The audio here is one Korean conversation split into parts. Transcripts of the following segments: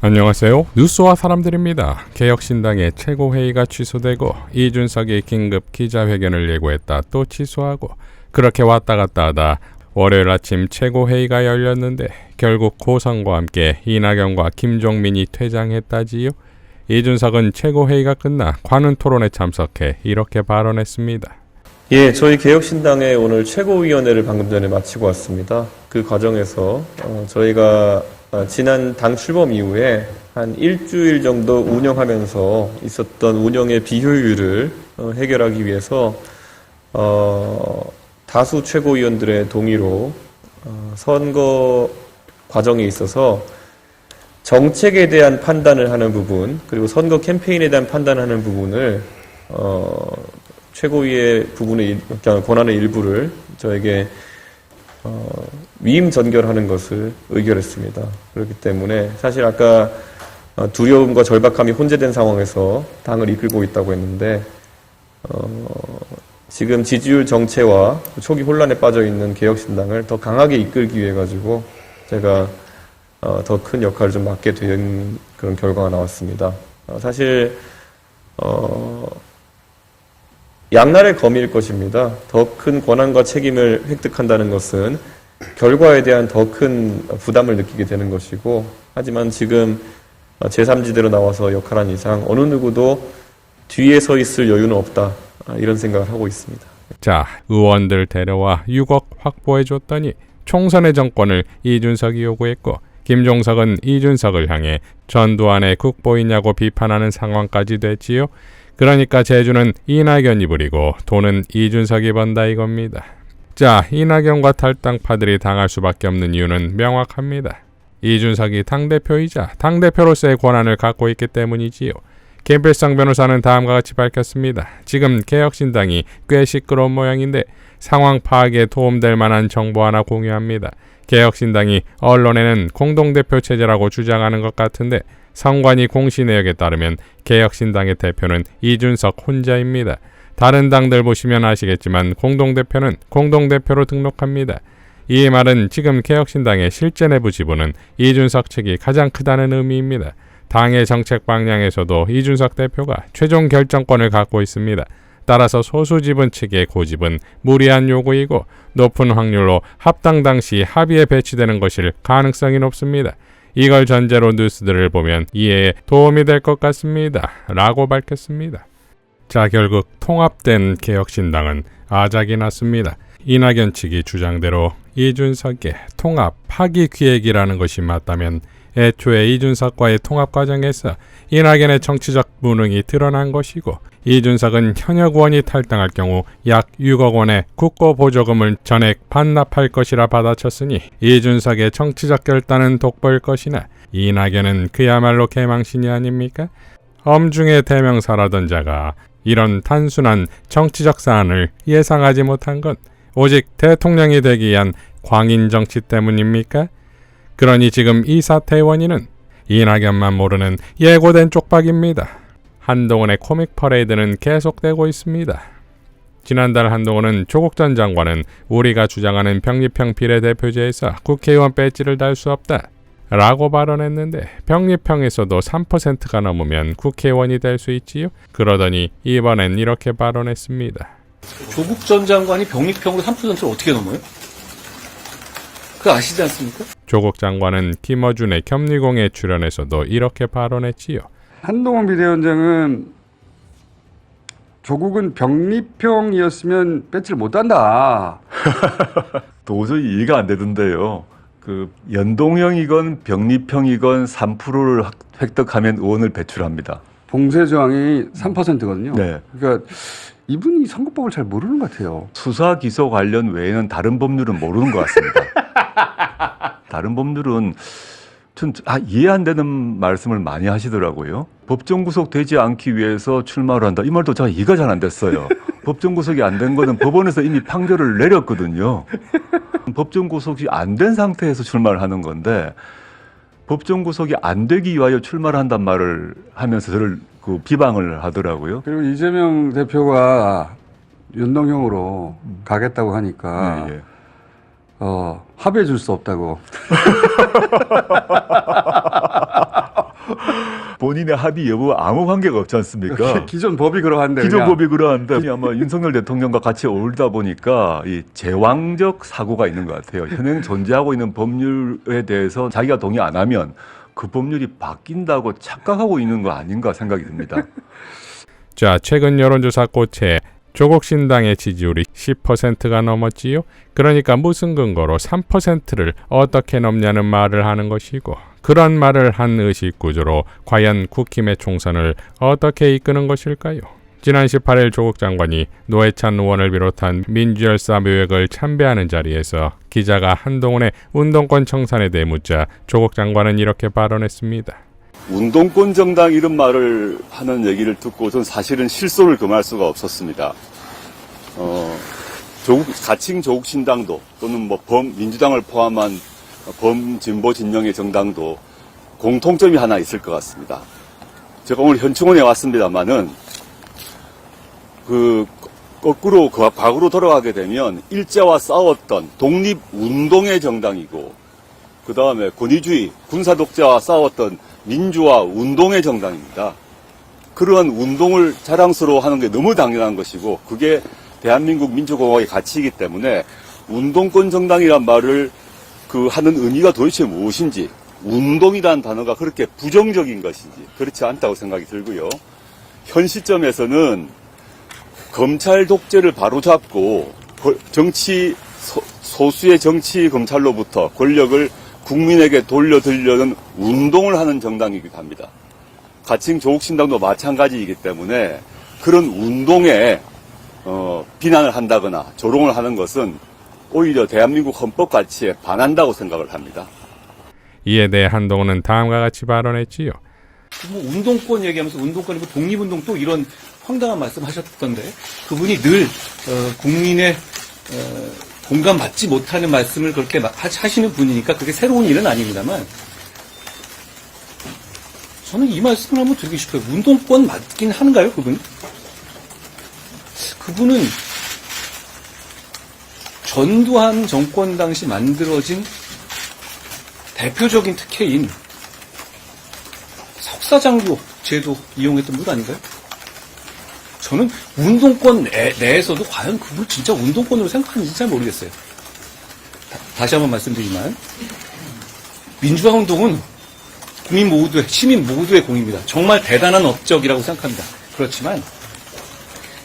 안녕하세요. 뉴스와 사람들입니다. 개혁신당의 최고회의가 취소되고 이준석이 긴급 기자회견을 예고했다 또 취소하고 그렇게 왔다 갔다 하다 월요일 아침 최고회의가 열렸는데 결국 고성과 함께 이낙연과 김종민이 퇴장했다지요. 이준석은 최고회의가 끝나 관훈토론에 참석해 이렇게 발언했습니다. 예, 저희 개혁신당의 오늘 최고위원회를 방금 전에 마치고 왔습니다. 그 과정에서 저희가 지난 당 출범 이후에 한 일주일 정도 운영하면서 있었던 운영의 비효율을 해결하기 위해서 다수 최고위원들의 동의로 선거 과정에 있어서 정책에 대한 판단을 하는 부분 그리고 선거 캠페인에 대한 판단을 하는 부분을 최고위의 부분의 권한의 일부를 저에게 위임 전결하는 것을 의결했습니다. 그렇기 때문에 사실 아까 두려움과 절박함이 혼재된 상황에서 당을 이끌고 있다고 했는데 지금 지지율 정체와 초기 혼란에 빠져 있는 개혁신당을 더 강하게 이끌기 위해 가지고 제가 더 큰 역할을 좀 맡게 된 그런 결과가 나왔습니다. 사실 양날의 검일 것입니다. 더 큰 권한과 책임을 획득한다는 것은 결과에 대한 더 큰 부담을 느끼게 되는 것이고, 하지만 지금 제3지대로 나와서 역할한 이상 어느 누구도 뒤에 서 있을 여유는 없다, 이런 생각을 하고 있습니다. 자, 의원들 데려와 6억 확보해줬더니 총선의 정권을 이준석이 요구했고 김종석은 이준석을 향해 전두환의 국보이냐고 비판하는 상황까지 됐지요. 그러니까 제주는 이낙연이 부리고 돈은 이준석이 번다 이겁니다. 자, 이낙연과 탈당파들이 당할 수밖에 없는 이유는 명확합니다. 이준석이 당대표이자 당대표로서의 권한을 갖고 있기 때문이지요. 김필성 변호사는 다음과 같이 밝혔습니다. 지금 개혁신당이 꽤 시끄러운 모양인데 상황 파악에 도움될 만한 정보 하나 공유합니다. 개혁신당이 언론에는 공동대표 체제라고 주장하는 것 같은데 선관위 공시 내역에 따르면 개혁신당의 대표는 이준석 혼자입니다. 다른 당들 보시면 아시겠지만 공동대표는 공동대표로 등록합니다. 이 말은 지금 개혁신당의 실제 내부 지분은 이준석 측이 가장 크다는 의미입니다. 당의 정책 방향에서도 이준석 대표가 최종 결정권을 갖고 있습니다. 따라서 소수 지분 측의 고집은 무리한 요구이고 높은 확률로 합당 당시 합의에 배치되는 것일 가능성이 높습니다. 이걸 전제로 뉴스들을 보면 이해에 도움이 될 것 같습니다. 라고 밝혔습니다. 자, 결국 통합된 개혁신당은 아작이 났습니다. 이낙연 측이 주장대로 이준석의 통합 파기 기획이라는 것이 맞다면 애초에 이준석과의 통합 과정에서 이낙연의 정치적 무능이 드러난 것이고 이준석은 현역 의원이 탈당할 경우 약 6억 원의 국고 보조금을 전액 반납할 것이라 받아쳤으니 이준석의 정치적 결단은 독보일 것이나 이낙연은 그야말로 개망신이 아닙니까? 엄중의 대명사라던 자가 이런 단순한 정치적 사안을 예상하지 못한 건 오직 대통령이 되기 위한 광인 정치 때문입니까? 그러니 지금 이 사태의 원인은 이낙연만 모르는 예고된 쪽박입니다. 한동훈의 코믹 퍼레이드는 계속되고 있습니다. 지난달 한동훈은 조국 전 장관은 우리가 주장하는 병립형 비례대표제에서 국회의원 배지를 달 수 없다 라고 발언했는데 병립형에서도 3%가 넘으면 국회의원이 될 수 있지요? 그러더니 이번엔 이렇게 발언했습니다. 조국 전 장관이 병립형으로 3%를 어떻게 넘어요? 그거 아시지 않습니까? 조국 장관은 김어준의 겸리공에 출연해서도 이렇게 발언했지요. 한동훈 비대위원장은 조국은 병립형이었으면 배치를 못한다. 도저히 이해가 안 되던데요. 그 연동형이건 병립형이건 3%를 획득하면 의원을 배출합니다. 봉쇄 조항이 3%거든요. 네. 그러니까 이분이 선거법을 잘 모르는 것 같아요. 수사 기소 관련 외에는 다른 법률은 모르는 것 같습니다. 다른 법률은 전 이해 안 되는 말씀을 많이 하시더라고요. 법정 구속되지 않기 위해서 출마를 한다. 이 말도 제가 이해가 잘 안 됐어요. 법정 구속이 안 된 거는 법원에서 이미 판결을 내렸거든요. 법정 구속이 안 된 상태에서 출마를 하는 건데 법정 구속이 안 되기 위하여 출마를 한단 말을 하면서 저를 비방을 하더라고요. 그리고 이재명 대표가 연동형으로 가겠다고 하니까 네, 예. 합의해 줄 수 없다고. 본인의 합의 여부 아무 관계가 없지 않습니까? 기존 법이 그러한데. 기존 그냥 법이 그러한데 아마 윤석열 대통령과 같이 어울리다 보니까 이 제왕적 사고가 있는 것 같아요. 현행 존재하고 있는 법률에 대해서 자기가 동의 안 하면 그 법률이 바뀐다고 착각하고 있는 거 아닌가 생각이 듭니다. 자, 최근 여론조사 꽃에 조국 신당의 지지율이 10%가 넘었지요. 그러니까 무슨 근거로 3%를 어떻게 넘냐는 말을 하는 것이고, 그런 말을 한 의식 구조로 과연 국힘의 총선을 어떻게 이끄는 것일까요? 지난 18일 조국 장관이 노회찬 의원을 비롯한 민주열사 묘역을 참배하는 자리에서 기자가 한동훈의 운동권 청산에 대해 묻자 조국 장관은 이렇게 발언했습니다. 운동권 정당 이런 말을 하는 얘기를 듣고 전 사실은 실소를 금할 수가 없었습니다. 가칭 조국신당도 또는 뭐 민주당을 포함한 범진보 진영의 정당도 공통점이 하나 있을 것 같습니다. 제가 오늘 현충원에 왔습니다만은 거꾸로 과거로 돌아가게 되면 일제와 싸웠던 독립운동의 정당이고, 그 다음에 권위주의, 군사독재와 싸웠던 민주화 운동의 정당입니다. 그러한 운동을 자랑스러워하는 게 너무 당연한 것이고, 그게 대한민국 민주공화국의 가치이기 때문에 운동권 정당이란 말을 하는 의미가 도대체 무엇인지, 운동이라는 단어가 그렇게 부정적인 것인지 그렇지 않다고 생각이 들고요. 현 시점에서는 검찰 독재를 바로잡고 소수의 정치 검찰로부터 권력을 국민에게 돌려드리려는 운동을 하는 정당이기도 합니다. 가칭 조국신당도 마찬가지이기 때문에 그런 운동에 비난을 한다거나 조롱을 하는 것은 오히려 대한민국 헌법 가치에 반한다고 생각을 합니다. 이에 대해 한동훈은 다음과 같이 발언했지요. 뭐 운동권 얘기하면서 운동권이고 독립운동 또 이런 황당한 말씀하셨던데, 그분이 늘 국민의 공감받지 못하는 말씀을 그렇게 하시는 분이니까 그게 새로운 일은 아닙니다만, 저는 이 말씀을 한번 드리고 싶어요. 운동권 맞긴 한가요, 그분? 그분은 전두환 정권 당시 만들어진 대표적인 특혜인 석사장교 제도 이용했던 분 아닌가요? 저는 운동권 내에서도 과연 그걸 진짜 운동권으로 생각하는지 잘 모르겠어요. 다시 한번 말씀드리지만 민주화 운동은 국민 모두의, 시민 모두의 공입니다. 정말 대단한 업적이라고 생각합니다. 그렇지만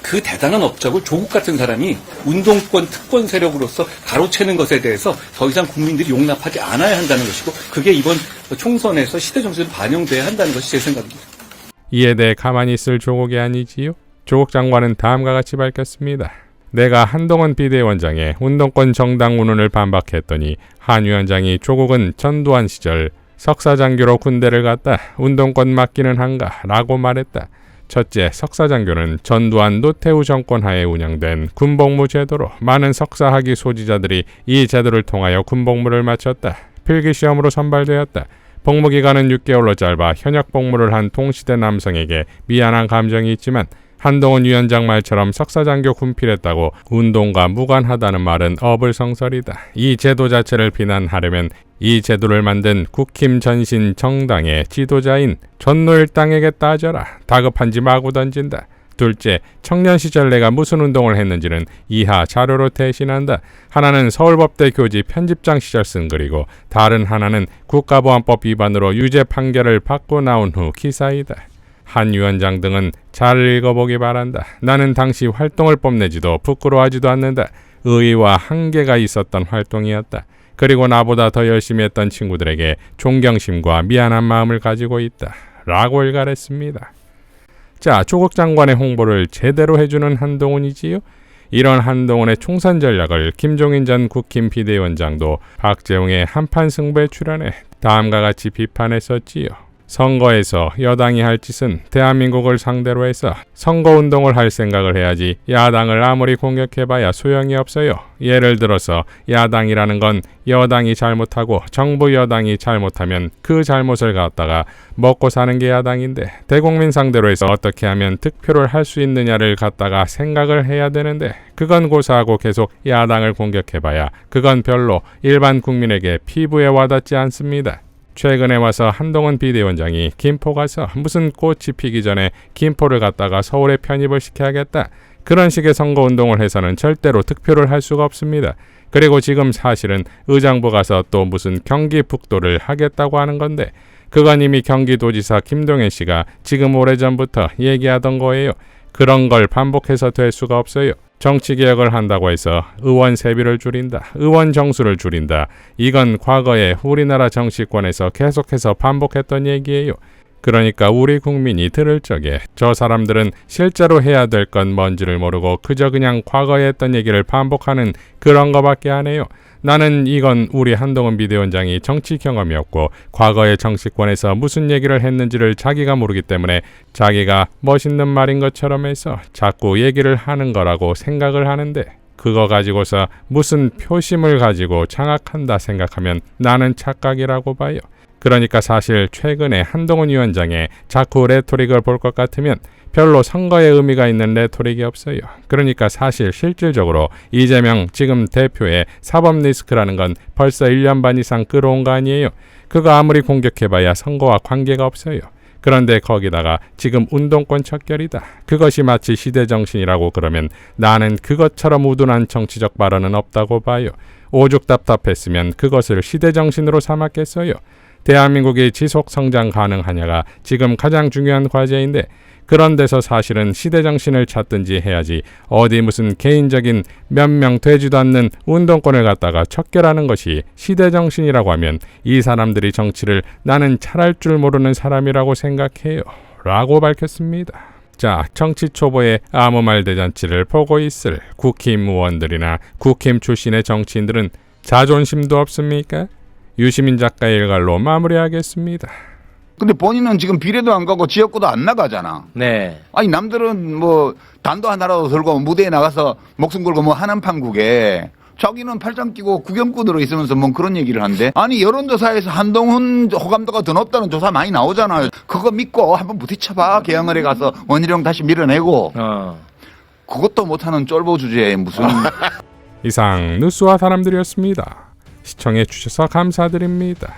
그 대단한 업적을 조국 같은 사람이 운동권 특권 세력으로서 가로채는 것에 대해서 더 이상 국민들이 용납하지 않아야 한다는 것이고, 그게 이번 총선에서 시대 정신을 반영돼야 한다는 것이 제 생각입니다. 이에 대해 가만히 있을 조국이 아니지요. 조국 장관은 다음과 같이 밝혔습니다. 내가 한동훈 비대위원장의 운동권 정당 운운을 반박했더니 한 위원장이 조국은 전두환 시절 석사장교로 군대를 갔다 운동권 맡기는 한가 라고 말했다. 첫째, 석사장교는 전두환 노태우 정권 하에 운영된 군복무 제도로 많은 석사학위 소지자들이 이 제도를 통하여 군복무를 마쳤다. 필기시험으로 선발되었다. 복무기간은 6개월로 짧아 현역 복무를 한 동시대 남성에게 미안한 감정이 있지만 한동훈 위원장 말처럼 석사장교 군필했다고 운동과 무관하다는 말은 어불성설이다. 이 제도 자체를 비난하려면 이 제도를 만든 국힘 전신 정당의 지도자인 전노일당에게 따져라. 다급한지 마구 던진다. 둘째, 청년 시절 내가 무슨 운동을 했는지는 이하 자료로 대신한다. 하나는 서울법대 교지 편집장 시절 쓴 글이고 다른 하나는 국가보안법 위반으로 유죄 판결을 받고 나온 후 기사이다. 한 위원장 등은 잘 읽어보기 바란다. 나는 당시 활동을 뽐내지도 부끄러워하지도 않는다. 의의와 한계가 있었던 활동이었다. 그리고 나보다 더 열심히 했던 친구들에게 존경심과 미안한 마음을 가지고 있다. 라고 일갈했습니다. 자, 조국 장관의 홍보를 제대로 해주는 한동훈이지요. 이런 한동훈의 총선 전략을 김종인 전 국힘 비대위원장도 박재홍의 한판 승부에 출연해 다음과 같이 비판했었지요. 선거에서 여당이 할 짓은 대한민국을 상대로 해서 선거운동을 할 생각을 해야지 야당을 아무리 공격해봐야 소용이 없어요. 예를 들어서 야당이라는 건 여당이 잘못하고 정부 여당이 잘못하면 그 잘못을 갖다가 먹고 사는 게 야당인데, 대국민 상대로 해서 어떻게 하면 득표를 할 수 있느냐를 갖다가 생각을 해야 되는데, 그건 고사하고 계속 야당을 공격해봐야 그건 별로 일반 국민에게 피부에 와닿지 않습니다. 최근에 와서 한동훈 비대위원장이 김포 가서 무슨 꽃이 피기 전에 김포를 갖다가 서울에 편입을 시켜야겠다. 그런 식의 선거운동을 해서는 절대로 득표를 할 수가 없습니다. 그리고 지금 사실은 의정부 가서 또 무슨 경기 북도를 하겠다고 하는 건데 그건 이미 경기도지사 김동연 씨가 지금 오래전부터 얘기하던 거예요. 그런 걸 반복해서 될 수가 없어요. 정치개혁을 한다고 해서 의원 세비를 줄인다, 의원 정수를 줄인다. 이건 과거에 우리나라 정치권에서 계속해서 반복했던 얘기예요. 그러니까 우리 국민이 들을 적에 저 사람들은 실제로 해야 될 건 뭔지를 모르고 그저 그냥 과거에 했던 얘기를 반복하는 그런 거밖에 안 해요. 나는 이건 우리 한동훈 비대위원장이 정치 경험이 없고 과거의 정치권에서 무슨 얘기를 했는지를 자기가 모르기 때문에 자기가 멋있는 말인 것처럼 해서 자꾸 얘기를 하는 거라고 생각을 하는데 그거 가지고서 무슨 표심을 가지고 장악한다 생각하면 나는 착각이라고 봐요. 그러니까 사실 최근에 한동훈 위원장의 자꾸 레토릭을 볼 것 같으면 별로 선거에 의미가 있는 레토릭이 없어요. 그러니까 사실 실질적으로 이재명 지금 대표의 사법 리스크라는 건 벌써 1년 반 이상 끌어온 거 아니에요. 그거 아무리 공격해봐야 선거와 관계가 없어요. 그런데 거기다가 지금 운동권 척결이다. 그것이 마치 시대정신이라고 그러면 나는 그것처럼 우둔한 정치적 발언은 없다고 봐요. 오죽 답답했으면 그것을 시대정신으로 삼았겠어요. 대한민국이 지속 성장 가능하냐가 지금 가장 중요한 과제인데 그런 데서 사실은 시대정신을 찾든지 해야지 어디 무슨 개인적인 몇 명 되지도 않는 운동권을 갖다가 척결하는 것이 시대정신이라고 하면 이 사람들이 정치를 나는 잘할 줄 모르는 사람이라고 생각해요. 라고 밝혔습니다. 자, 정치 초보의 아무 말 대잔치를 보고 있을 국힘 의원들이나 국힘 출신의 정치인들은 자존심도 없습니까? 유시민 작가의 일갈로 마무리하겠습니다. 근데 본인은 지금 비례도 안 가고 지역구도 안 나가잖아. 네. 아니 남들은 뭐 단도 하나라도 들고 무대에 나가서 목숨 걸고 뭐 하는 판국에 자기는 팔짱 끼고 구경꾼으로 있으면서 뭐 그런 얘기를 한대. 아니 여론조사에서 한동훈 호감도가 더 높다는 조사 많이 나오잖아요. 그거 믿고 한번 부딪혀봐. 개항을에 가서 원희룡 다시 밀어내고. 그것도 못하는 쫄보 주제에 무슨. 이상 뉴스와 사람들이었습니다. 시청해 주셔서 감사드립니다.